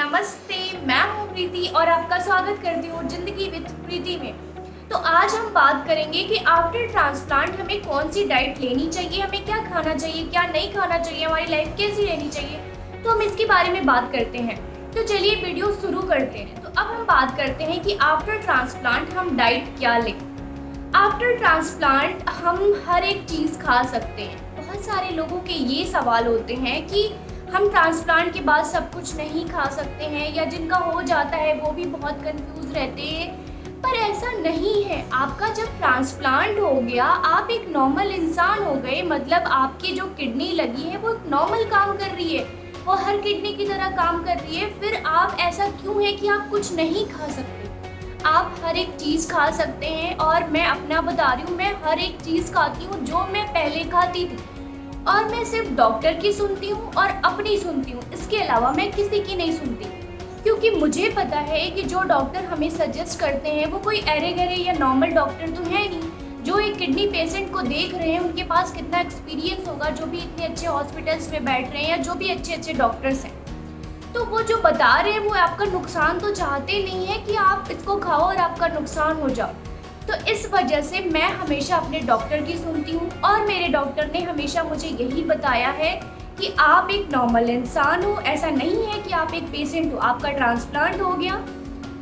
नमस्ते, मैं हूँ प्रीति और आपका स्वागत करती हूँ ज़िंदगी विद प्रीति में। तो आज हम बात करेंगे कि आफ्टर ट्रांसप्लांट हमें कौन सी डाइट लेनी चाहिए, हमें क्या खाना चाहिए, क्या नहीं खाना चाहिए, हमारी लाइफ कैसी रहनी चाहिए। तो हम इसके बारे में बात करते हैं। तो चलिए वीडियो शुरू करते हैं। तो अब हम बात करते हैं कि आफ्टर ट्रांसप्लांट हम डाइट क्या लें। आफ्टर ट्रांसप्लांट हम हर एक चीज़ खा सकते हैं। बहुत सारे लोगों के ये सवाल होते हैं कि हम ट्रांसप्लांट के बाद सब कुछ नहीं खा सकते हैं, या जिनका हो जाता है वो भी बहुत कंफ्यूज रहते हैं। पर ऐसा नहीं है। आपका जब ट्रांसप्लांट हो गया, आप एक नॉर्मल इंसान हो गए। मतलब आपकी जो किडनी लगी है वो नॉर्मल काम कर रही है, वो हर किडनी की तरह काम कर रही है। फिर आप ऐसा क्यों है कि आप कुछ नहीं खा सकते? आप हर एक चीज़ खा सकते हैं। और मैं अपना बता रही हूँ, मैं हर एक चीज़ खाती हूँ जो मैं पहले खाती थी। और मैं सिर्फ डॉक्टर की सुनती हूँ और अपनी सुनती हूँ, इसके अलावा मैं किसी की नहीं सुनती। क्योंकि मुझे पता है कि जो डॉक्टर हमें सजेस्ट करते हैं वो कोई अरे गरे या नॉर्मल डॉक्टर तो है नहीं। जो एक किडनी पेशेंट को देख रहे हैं उनके पास कितना एक्सपीरियंस होगा, जो भी इतने अच्छे हॉस्पिटल्स में बैठ रहे हैं या जो भी अच्छे अच्छे डॉक्टर्स हैं। तो वो जो बता रहे हैं वो आपका नुकसान तो चाहते नहीं है कि आप इसको खाओ और आपका नुकसान हो जाओ। तो इस वजह से मैं हमेशा अपने डॉक्टर की सुनती हूँ। और मेरे डॉक्टर ने हमेशा मुझे यही बताया है कि आप एक नॉर्मल इंसान हो। ऐसा नहीं है कि आप एक पेशेंट हो। आपका ट्रांसप्लांट हो गया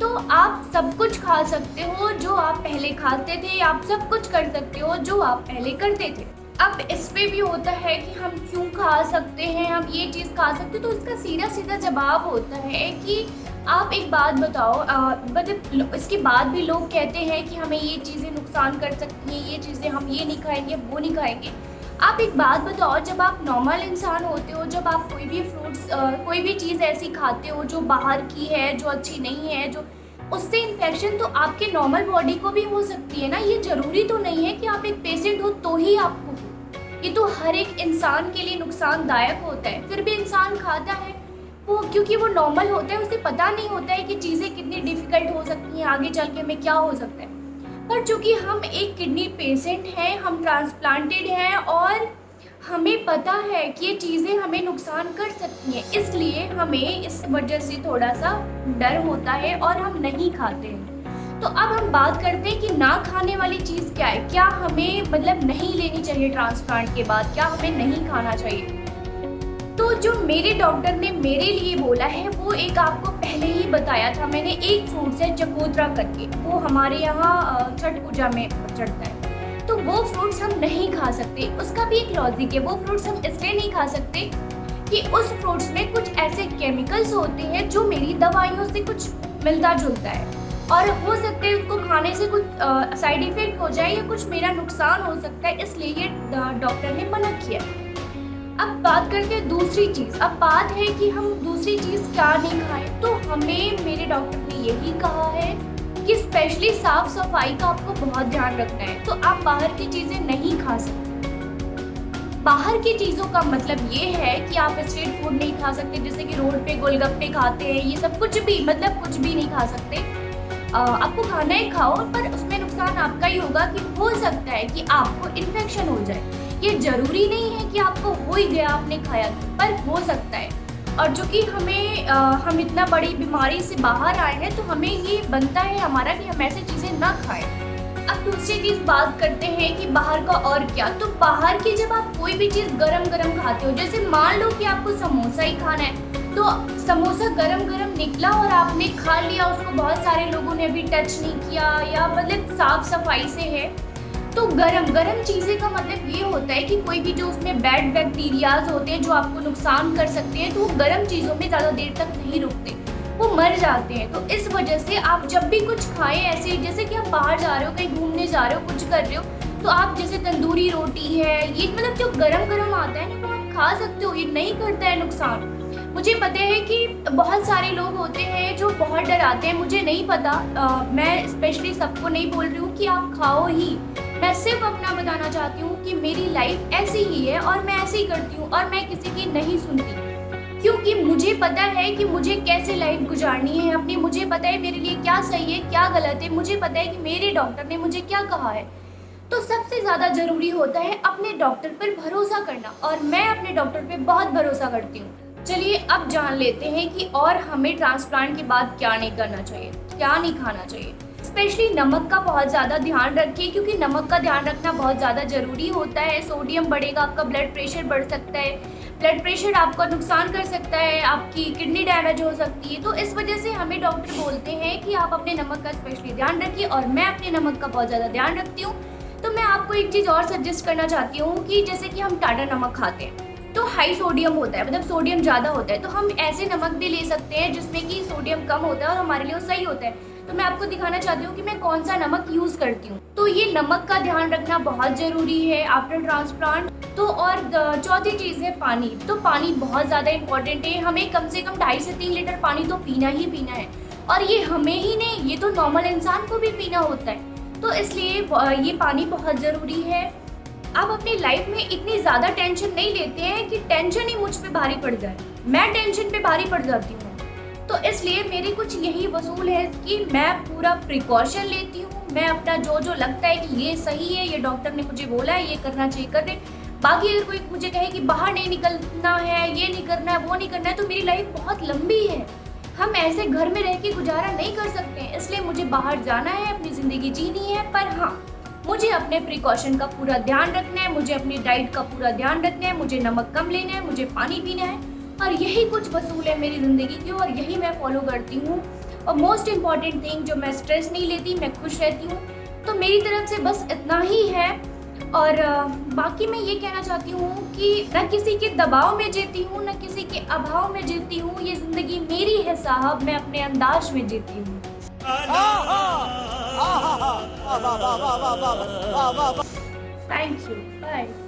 तो आप सब कुछ खा सकते हो जो आप पहले खाते थे, आप सब कुछ कर सकते हो जो आप पहले करते थे। अब इस पे भी होता है कि हम क्यों खा सकते हैं, हम ये चीज़ खा सकते, तो इसका सीधा सीधा जवाब होता है कि आप एक बात बताओ। मतलब इसके बाद भी लोग कहते हैं कि हमें ये चीज़ें नुकसान कर सकती हैं, ये चीज़ें हम ये नहीं खाएंगे, वो नहीं खाएंगे। आप एक बात बताओ, जब आप नॉर्मल इंसान होते हो, जब आप कोई भी फ्रूट्स कोई भी चीज़ ऐसी खाते हो जो बाहर की है, जो अच्छी नहीं है, जो उससे इन्फेक्शन तो आपके नॉर्मल बॉडी को भी हो सकती है ना। ये ज़रूरी तो नहीं है कि आप एक पेशेंट हो तो ही आपको हो। ये तो हर एक इंसान के लिए नुकसानदायक होता है। फिर भी इंसान खाता है वो, क्योंकि वो नॉर्मल होता है, उसे पता नहीं होता है कि चीज़ें कितनी डिफ़िकल्ट हो सकती हैं, आगे चल के हमें क्या हो सकता है। पर चूँकि हम एक किडनी पेशेंट हैं, हम ट्रांसप्लांटेड हैं और हमें पता है कि ये चीज़ें हमें नुकसान कर सकती हैं, इसलिए हमें इस वजह से थोड़ा सा डर होता है और हम नहीं खाते हैं। तो अब हम बात करते हैं कि ना खाने वाली चीज़ क्या है, क्या हमें मतलब नहीं लेनी चाहिए ट्रांसप्लांट के बाद, क्या हमें नहीं खाना चाहिए। तो जो मेरे डॉक्टर ने मेरे लिए बोला है वो एक आपको पहले ही बताया था मैंने। एक फ्रूट्स है चकोतरा करके, वो हमारे यहाँ छठ पूजा में चढ़ता है। तो वो फ्रूट्स हम नहीं खा सकते। उसका भी एक लॉजिक है। वो फ्रूट्स हम इसलिए नहीं खा सकते कि उस फ्रूट्स में कुछ ऐसे केमिकल्स होते हैं जो मेरी दवाइयों से कुछ मिलता जुलता है, और हो सकता है उसको खाने से कुछ साइड इफेक्ट हो जाए या कुछ मेरा नुकसान हो सकता है, इसलिए ये डॉक्टर ने मना किया। अब बात करते हैं दूसरी चीज़। अब बात है कि हम दूसरी चीज़ क्या नहीं खाएं। तो हमें मेरे डॉक्टर ने यही कहा है कि स्पेशली साफ़ सफाई का आपको बहुत ध्यान रखना है। तो आप बाहर की चीज़ें नहीं खा सकते। बाहर की चीज़ों का मतलब ये है कि आप स्ट्रीट फूड नहीं खा सकते, जैसे कि रोड पे गोलगप्पे खाते हैं, ये सब कुछ भी, मतलब कुछ भी नहीं खा सकते। आपको खाना ही खाओ, पर उसमें नुकसान आपका ही होगा कि हो सकता है कि आपको इन्फेक्शन हो जाए। ये ज़रूरी नहीं है कि आपको हो ही गया, आपने खाया, पर हो सकता है। और चूँकि हम इतना बड़ी बीमारी से बाहर आए हैं तो हमें ये बनता है हमारा कि हम ऐसी चीज़ें ना खाएं। अब दूसरी चीज़ बात करते हैं कि बाहर का और क्या। तो बाहर की जब आप कोई भी चीज़ गरम गरम खाते हो, जैसे मान लो कि आपको समोसा ही खाना है, तो समोसा गरम गरम निकला और आपने खा लिया, उसको बहुत सारे लोगों ने अभी टच नहीं किया या मतलब साफ़ सफाई से है, तो गरम गरम चीज़ें का मतलब ये होता है कि कोई भी जो उसमें बैड बैक्टीरियाज होते हैं जो आपको नुकसान कर सकते हैं, तो वो गरम चीज़ों में ज़्यादा देर तक नहीं रुकते, वो मर जाते हैं। तो इस वजह से आप जब भी कुछ खाएं, ऐसे जैसे कि आप बाहर जा रहे हो, कहीं घूमने जा रहे हो, कुछ कर रहे हो, तो आप जैसे तंदूरी रोटी है, ये मतलब जो गरम गरम आता है ना, तो आप खा सकते हो, ये नहीं करता है नुकसान। मुझे पता है कि बहुत सारे लोग होते हैं जो बहुत डराते हैं, मुझे नहीं पता। मैं स्पेशली सबको नहीं बोल रही हूँ कि आप खाओ ही। मैं सिर्फ अपना बताना चाहती हूँ कि मेरी लाइफ ऐसी ही है और मैं ऐसे ही करती हूँ और मैं किसी की नहीं सुनती, क्योंकि मुझे पता है कि मुझे कैसे लाइफ गुजारनी है अपनी। मुझे पता है मेरे लिए क्या सही है, क्या गलत है। मुझे पता है कि मेरे डॉक्टर ने मुझे क्या कहा है। तो सबसे ज़्यादा ज़रूरी होता है अपने डॉक्टर पर भरोसा करना, और मैं अपने डॉक्टर पे बहुत भरोसा करती हूँ। चलिए अब जान लेते हैं कि और हमें ट्रांसप्लांट के बाद क्या नहीं करना चाहिए, क्या नहीं खाना चाहिए। स्पेशली नमक का बहुत ज़्यादा ध्यान रखिए, क्योंकि नमक का ध्यान रखना बहुत ज़्यादा ज़रूरी होता है। सोडियम बढ़ेगा, आपका ब्लड प्रेशर बढ़ सकता है, ब्लड प्रेशर आपका नुकसान कर सकता है, आपकी किडनी डैमेज हो सकती है। तो इस वजह से हमें डॉक्टर बोलते हैं कि आप अपने नमक का स्पेशली ध्यान रखिए, और मैं अपने नमक का बहुत ज़्यादा ध्यान रखती हूँ। तो मैं आपको एक चीज़ और सजेस्ट करना चाहती हूँ कि जैसे कि हम टाटा नमक खाते हैं तो हाई सोडियम होता है, मतलब सोडियम ज़्यादा होता है। तो हम ऐसे नमक भी ले सकते हैं जिसमें कि सोडियम कम होता है और हमारे लिए वो सही होता है। तो मैं आपको दिखाना चाहती हूँ कि मैं कौन सा नमक यूज़ करती हूँ। तो ये नमक का ध्यान रखना बहुत ज़रूरी है आफ्टर ट्रांसप्लांट। तो और चौथी चीज़ है पानी। तो पानी बहुत ज़्यादा इम्पॉर्टेंट है, हमें कम से कम 2.5 से 3 लीटर पानी तो पीना ही पीना है। और ये हमें ही नहीं, ये तो नॉर्मल इंसान को भी पीना होता है। तो इसलिए ये पानी बहुत ज़रूरी है। आप अपनी लाइफ में इतनी ज़्यादा टेंशन नहीं लेते हैं कि टेंशन ही मुझ पे भारी पड़ जाए। मैं टेंशन पे भारी पड़ जाती हूँ। तो इसलिए मेरी कुछ यही वसूल है कि मैं पूरा प्रिकॉशन लेती हूँ। मैं अपना जो जो लगता है कि ये सही है, ये डॉक्टर ने मुझे बोला है, ये करना चाहिए कर दे। बाकी अगर कोई मुझे कहे कि बाहर नहीं निकलना है, ये नहीं करना है, वो नहीं करना है, तो मेरी लाइफ बहुत लंबी है। हम ऐसे घर में रह के गुजारा नहीं कर सकते हैं, इसलिए मुझे बाहर जाना है, अपनी ज़िंदगी जीनी है। पर हाँ, मुझे अपने प्रिकॉशन का पूरा ध्यान रखना है, मुझे अपनी डाइट का पूरा ध्यान रखना है, मुझे नमक कम लेना है, मुझे पानी पीना है। और यही कुछ वसूल है मेरी ज़िंदगी की, और यही मैं फॉलो करती हूँ। और मोस्ट इम्पॉर्टेंट थिंग, जो मैं स्ट्रेस नहीं लेती, मैं खुश रहती हूँ। तो मेरी तरफ से बस इतना ही है। और बाकी मैं ये कहना चाहती हूँ कि न किसी के दबाव में जीती हूँ, न किसी के अभाव में जीती हूँ। ये ज़िंदगी मेरी है साहब, मैं अपने अंदाज में जीती हूँ। Thank you, bye.